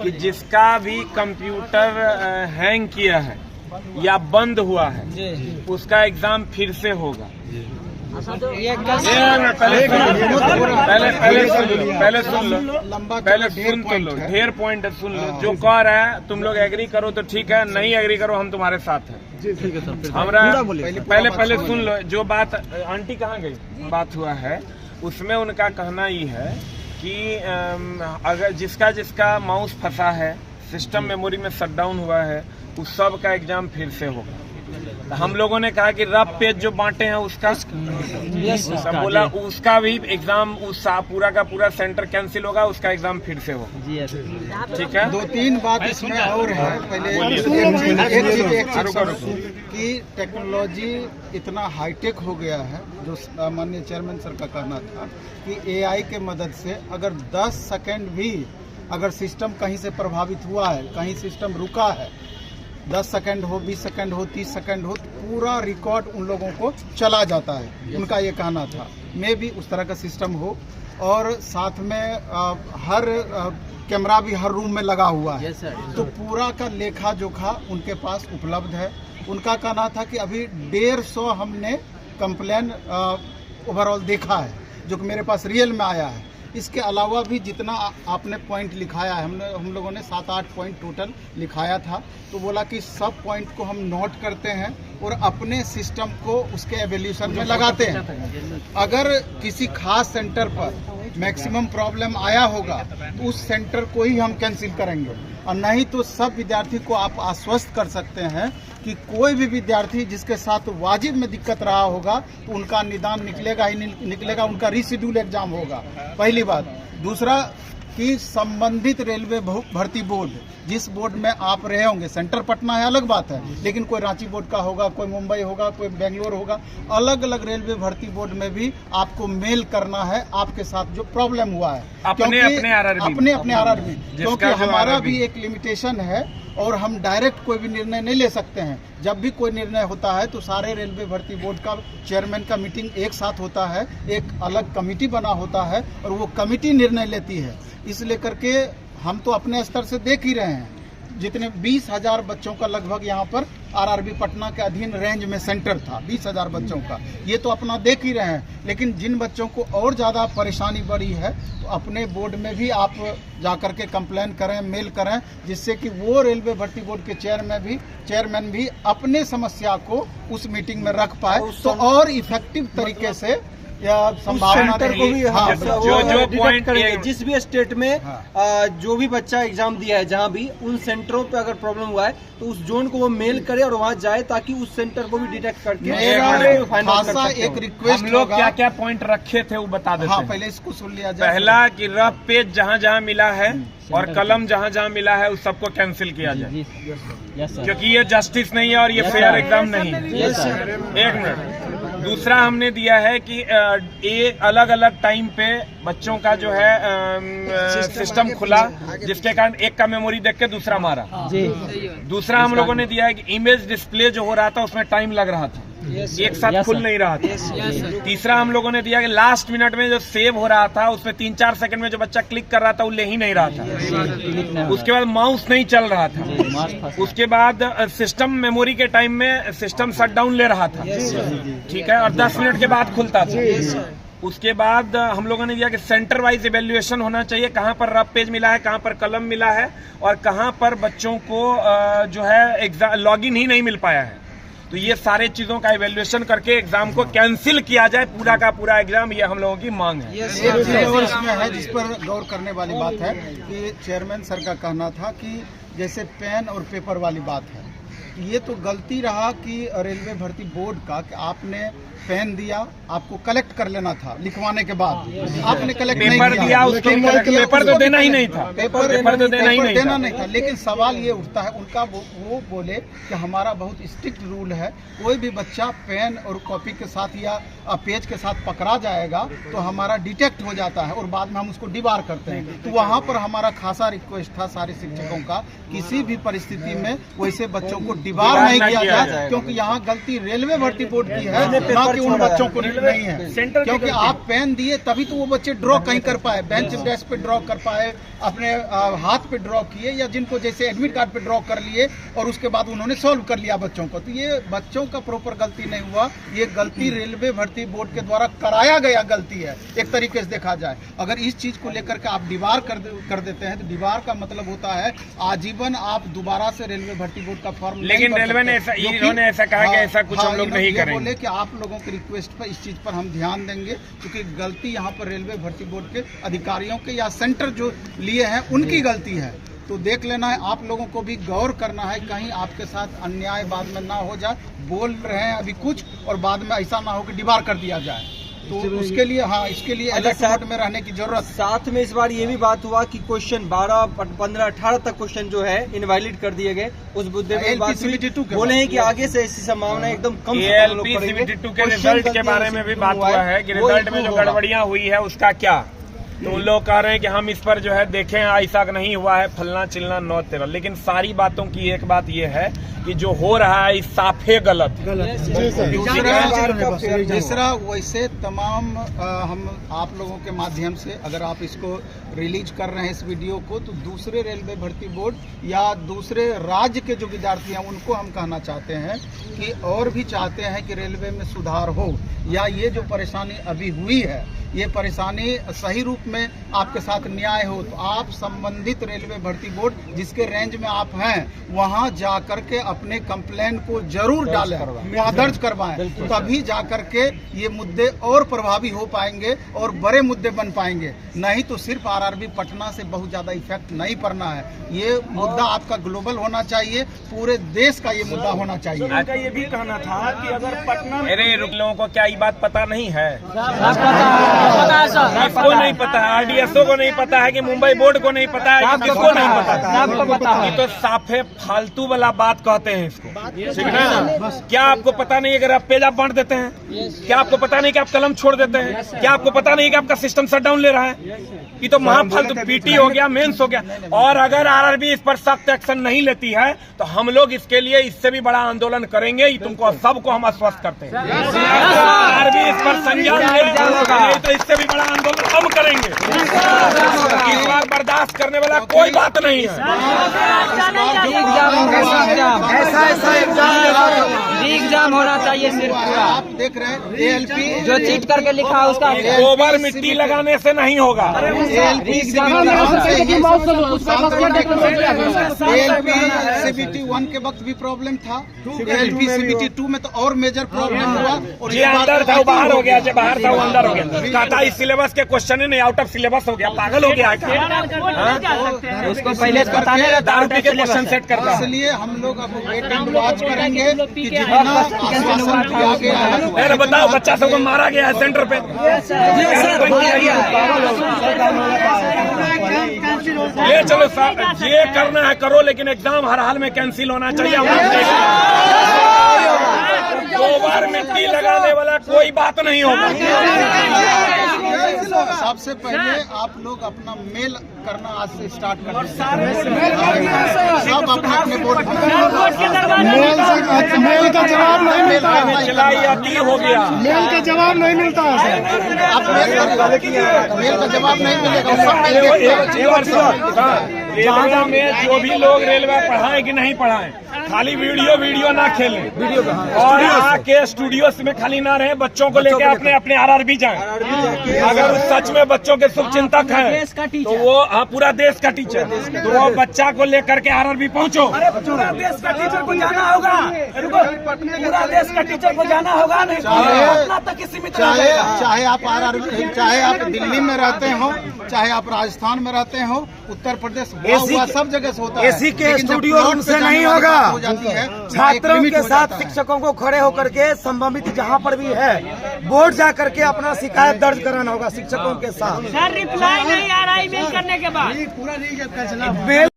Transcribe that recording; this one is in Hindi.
कि जिसका भी कंप्यूटर हैंग किया है या बंद हुआ है उसका एग्जाम फिर से होगा। पहले सुन तो लो, ढेर पॉइंट सुन लो। जो कह रहा है तुम लोग एग्री करो तो ठीक है, नहीं एग्री करो हम तुम्हारे साथ हैं। ठीक है सर। हमारा पहले सुन लो। जो बात आंटी कहाँ गई, बात हुआ है उसमें उनका कहना ये है कि अगर जिसका माउस फंसा है, सिस्टम मेमोरी में शटडाउन हुआ है, उस सब का एग्जाम फिर से होगा। तो हम लोगों ने कहा कि रफ पेज जो बांटे हैं उसका सब बोला उसका भी एग्जाम उस पूरा का पूरा सेंटर कैंसिल होगा, उसका एग्जाम फिर से होगा। ठीक है। 2-3 बात इसमें और है। पहले कि टेक्नोलॉजी इतना हाईटेक हो गया है, जो माननीय चेयरमैन सर का कहना था कि एआई के मदद से अगर 10 सेकंड भी अगर सिस्टम कहीं से प्रभावित हुआ है, कहीं सिस्टम रुका है, 10 सेकंड हो, 20 सेकंड हो, 30 सेकंड हो, पूरा रिकॉर्ड उन लोगों को चला जाता है। उनका ये कहना था मैं भी उस तरह का सिस्टम हो, और साथ में हर कैमरा भी हर रूम में लगा हुआ है। तो पूरा का लेखा जोखा उनके पास उपलब्ध है। उनका कहना था कि अभी 150 हमने कंप्लेन ओवरऑल देखा है, जो कि मेरे पास रियल में आया है। इसके अलावा भी जितना आपने पॉइंट लिखाया है, हम लोगों ने 7-8 पॉइंट टोटल लिखाया था। तो बोला कि सब पॉइंट को हम नोट करते हैं और अपने सिस्टम को उसके एवोल्यूशन में लगाते हैं। अगर किसी खास सेंटर पर मैक्सिमम प्रॉब्लम आया होगा तो उस सेंटर को ही हम कैंसिल करेंगे, और नहीं तो सब विद्यार्थी को आप आश्वस्त कर सकते हैं कि कोई भी विद्यार्थी जिसके साथ वाजिब में दिक्कत रहा होगा तो उनका निदान निकलेगा ही निकलेगा, उनका रीशेड्यूल एग्जाम होगा। पहली बात। दूसरा कि संबंधित रेलवे भर्ती बोर्ड, जिस बोर्ड में आप रहे होंगे, सेंटर पटना है अलग बात है, लेकिन कोई रांची बोर्ड का होगा, कोई मुंबई होगा, कोई बेंगलोर होगा, अलग अलग रेलवे भर्ती बोर्ड में भी आपको मेल करना है आपके साथ जो प्रॉब्लम हुआ है, अपने आरआरबी, क्योंकि हमारा भी एक लिमिटेशन है और हम डायरेक्ट कोई भी निर्णय नहीं ले सकते हैं। जब भी कोई निर्णय होता है तो सारे रेलवे भर्ती बोर्ड का चेयरमैन का मीटिंग एक साथ होता है, एक अलग कमेटी बना होता है और वो कमेटी निर्णय लेती है। इसलिए करके हम तो अपने स्तर से देख ही रहे हैं, जितने 20,000 बच्चों का लगभग यहाँ पर आरआरबी पटना के अधीन रेंज में सेंटर था, 20,000 बच्चों का, ये तो अपना देख ही रहे हैं। लेकिन जिन बच्चों को और ज़्यादा परेशानी बढ़ी है तो अपने बोर्ड में भी आप जाकर के कंप्लेन करें, मेल करें, जिससे कि वो रेलवे भर्ती बोर्ड के चेयरमैन भी अपने समस्या को उस मीटिंग में रख पाए, तो और इफेक्टिव तरीके से या संभावना को भी जो पॉइंट करेंगे। जिस भी स्टेट में जो भी बच्चा एग्जाम दिया है, जहां भी उन सेंटरों पे अगर प्रॉब्लम हुआ है तो उस जोन को वो मेल करे और वहां जाए, ताकि उस सेंटर को भी डिटेक्ट करके एक रिक्वेस्ट। हम लोग क्या क्या पॉइंट रखे थे वो बता देते हैं। पहले इसको सुन लिया जाए। पहला कि रफ पेज जहाँ जहाँ मिला है और कलम जहाँ जहाँ मिला है उस सबको कैंसिल किया जाए, क्योंकि ये जस्टिस नहीं है और ये फेयर एग्जाम नहीं है। एक मिनट। दूसरा हमने दिया है कि एक अलग अलग टाइम पे बच्चों का जो है सिस्टम खुला, जिसके कारण एक का मेमोरी देख के दूसरा मारा। दूसरा हम लोगों ने दिया है कि इमेज डिस्प्ले जो हो रहा था उसमें टाइम लग रहा था, एक साथ खुल नहीं रहा था। तीसरा हम लोगों ने दिया कि लास्ट मिनट में जो सेव हो रहा था उसमें 3-4 सेकंड में जो बच्चा क्लिक कर रहा था वो ले ही नहीं रहा था। उसके बाद माउस नहीं चल रहा था। उसके बाद सिस्टम मेमोरी के टाइम में सिस्टम शटडाउन ले रहा था, ठीक है, और 10 मिनट के बाद खुलता था। उसके बाद हम लोगों ने दिया कि सेंटर वाइज इवैल्यूएशन होना चाहिए, कहाँ पर रफ पेज मिला है, कहाँ पर कलम मिला है और कहाँ पर बच्चों को जो है लॉगिन ही नहीं मिल पाया है। तो ये सारे चीजों का इवैल्यूएशन करके एग्जाम को कैंसिल किया जाए, पूरा का पूरा एग्जाम, ये हम लोगों की मांग है। एक चीज और इसमें है जिस पर गौर करने वाली बात है कि चेयरमैन सर का कहना था कि जैसे पेन और पेपर वाली बात है, ये तो गलती रहा कि रेलवे भर्ती बोर्ड का कि आपने पेन दिया, आपको कलेक्ट कर लेना था लिखवाने के बाद, आपने कलेक्ट नहीं किया। पेपर तो देना ही नहीं था, पेपर तो देना नहीं था। लेकिन सवाल ये उठता है उनका, वो बोले कि हमारा बहुत स्ट्रिक्ट रूल है, कोई भी बच्चा पेन और कॉपी के साथ या पेज के साथ पकड़ा जाएगा तो हमारा डिटेक्ट हो जाता है और बाद में हम उसको डिबार करते हैं। तो वहाँ पर हमारा खासा रिक्वेस्ट था सारे शिक्षकों का, किसी भी परिस्थिति में वैसे बच्चों को डिबार नहीं किया जाए, क्योंकि यहाँ गलती रेलवे भर्ती बोर्ड की है, ना कि उन बच्चों को नहीं है। क्योंकि आप पेन दिए तभी तो वो बच्चे ड्रॉ कहीं कर पाए, बेंच डेस्क पे ड्रॉ कर पाए, अपने हाथ पे ड्रॉ किए, या जिनको जैसे एडमिट कार्ड पे ड्रॉ कर लिए और उसके बाद उन्होंने सॉल्व कर लिया बच्चों को। तो ये बच्चों का प्रॉपर गलती नहीं हुआ, ये गलती रेलवे भर्ती बोर्ड के द्वारा कराया गया गलती है एक तरीके से देखा जाए। अगर इस चीज को लेकर के आप दीवार कर देते हैं तो दीवार का मतलब होता है आजीवन आप दोबारा से रेलवे भर्ती बोर्ड का फॉर्म। लेकिन रेलवे ने इन्होंने ऐसा कहा कि ऐसा कुछ हम लोग नहीं करेंगे। बोले कि आप लोगों की रिक्वेस्ट पर इस चीज पर हम ध्यान देंगे, क्योंकि गलती यहाँ पर रेलवे भर्ती बोर्ड के अधिकारियों के या सेंटर जो लिए हैं उनकी गलती है। तो देख लेना है, आप लोगों को भी गौर करना है, कहीं आपके साथ अन्याय बाद में ना हो जाए। बोल रहे हैं अभी कुछ और बाद में ऐसा ना हो कि डिबार कर दिया जाए। तो उसके लिए इसके लिए अलर्ट मोड में रहने की जरूरत। साथ में इस बार ये भी बात हुआ कि क्वेश्चन 12, 15, 18 तक क्वेश्चन जो है इनवैलिड कर दिए गए। उस मुद्दे पे बात हुई, बोले हैं कि आगे से ऐसी संभावना एकदम कम। ALP-CBT2 के रिजल्ट के बारे में भी बात हुआ है कि रिजल्ट में जो गड़बड़ियां हुई है उसका क्या। तो उन लोग कह रहे हैं कि हम इस पर जो है देखें, ऐसा नहीं हुआ है, फलना चिलना 9 13। लेकिन सारी बातों की एक बात ये है कि जो हो रहा है इस साफे गलत। तीसरा वैसे तमाम हम आप लोगों के माध्यम से अगर आप इसको रिलीज कर रहे हैं इस वीडियो को, तो दूसरे रेलवे भर्ती बोर्ड या दूसरे राज्य के जो विद्यार्थी हैं उनको हम कहना चाहते हैं कि और भी चाहते हैं कि रेलवे में सुधार हो, या ये जो परेशानी अभी हुई है ये परेशानी सही रूप में आपके साथ न्याय हो, तो आप संबंधित रेलवे भर्ती बोर्ड जिसके रेंज में आप हैं वहां जाकर के अपने कंप्लेन को जरूर डालें, वहां दर्ज करवाएं, तभी जाकर के ये मुद्दे और प्रभावी हो पाएंगे और बड़े मुद्दे बन पाएंगे। नहीं तो सिर्फ आरआरबी पटना से बहुत ज्यादा इफेक्ट नहीं पड़ना है। ये मुद्दा आपका ग्लोबल होना चाहिए, पूरे देश का ये मुद्दा होना चाहिए। आपका ये भी कहना था कि अगर पटना मेरे लोगों को क्या ये बात पता नहीं है? किसको नहीं पता है? RDSO को नहीं पता है कि मुंबई बोर्ड को नहीं पता है, किसको नहीं पता? ये तो साफे फालतू वाला बात कहते हैं इसको, ठीक ना? क्या आपको पता नहीं अगर आप पेज आप बांट देते हैं? क्या आपको पता नहीं कि आप कलम छोड़ देते हैं? क्या आपको पता नहीं कि आपका सिस्टम शटडाउन ले रहा है? ये तो महाफालतू पीटी हो गया, मेंस हो गया। और अगर आरआरबी इस पर सख्त एक्शन नहीं लेती है तो हम लोग इसके लिए इससे भी बड़ा आंदोलन करेंगे। तुमको सबको हम आश्वस्त करते हैं, आरआरबी इस पर संज्ञान ले तो इससे भी बड़ा आंदोलन हम करेंगे। इस बार बर्दाश्त करने वाला कोई बात नहीं है। एग्जाम होना चाहिए सिर्फ पूरा। आप देख रहे हैं ALP जो चीट करके लिखा है उसका गोबर मिट्टी लगाने से नहीं होगा। ALP-CBT1 के वक्त भी प्रॉब्लम था, ALP-CBT2 में तो और मेजर प्रॉब्लम हुआ। और ये अंदर था वो बाहर हो गया, जो बाहर था वो अंदर हो गया। कहता इस सिलेबस के क्वेश्चन ही नहीं, आउट ऑफ सिलेबस हो गया, पागल हो गया है। उसको पहले पता नहीं रहता दारू पी के क्वेश्चन सेट करता है। इसलिए हम लोग अब वेट एंड वॉच करेंगे कि जितना आश्वासन दिया गया है। अरे बताओ, बच्चा सबको मारा गया है सेंटर पे। ये चलो ये करना है करो, लेकिन एग्जाम हर हाल में कैंसिल होना चाहिए। गोबर मिट्टी लगाने वाला कोई बात नहीं होगा। सबसे पहले आप लोग अपना मेल करना आज से स्टार्ट कर सब अपने बोर्ड मेल का जवाब नहीं मिलता, चिल्लाई हो गया, मेल का जवाब नहीं मिलता है। आप मेल का जवाब नहीं मिलेगा। रेलवे में जो भी लोग रेलवे पढ़ाएं कि नहीं पढ़ाएं, खाली वीडियो ना खेलें और आके स्टूडियो में खाली ना रहे, बच्चों को लेकर अपने अपने आरआरबी जाएं। अगर सच में बच्चों के शुभ चिंतक हैं तो वो पूरा देश का टीचर, तो वो बच्चा को लेकर के आरआरबी पहुंचो। पूरा देश का टीचर को जाना होगा, पूरा देश का टीचर को जाना होगा। चाहे आप आरआरबी, चाहे आप दिल्ली में रहते हो, चाहे आप राजस्थान में रहते हो, उत्तर प्रदेश, सब जगह से होता है। एसी के स्टूडियो रूम से नहीं होगा। छात्रों के साथ शिक्षकों को खड़े होकर के संबंधित जहां पर भी है बोर्ड जा करके अपना शिकायत दर्ज कराना होगा शिक्षकों के साथ। सर रिप्लाई नहीं आ रहा ईमेल करने के बाद। पूरा नहीं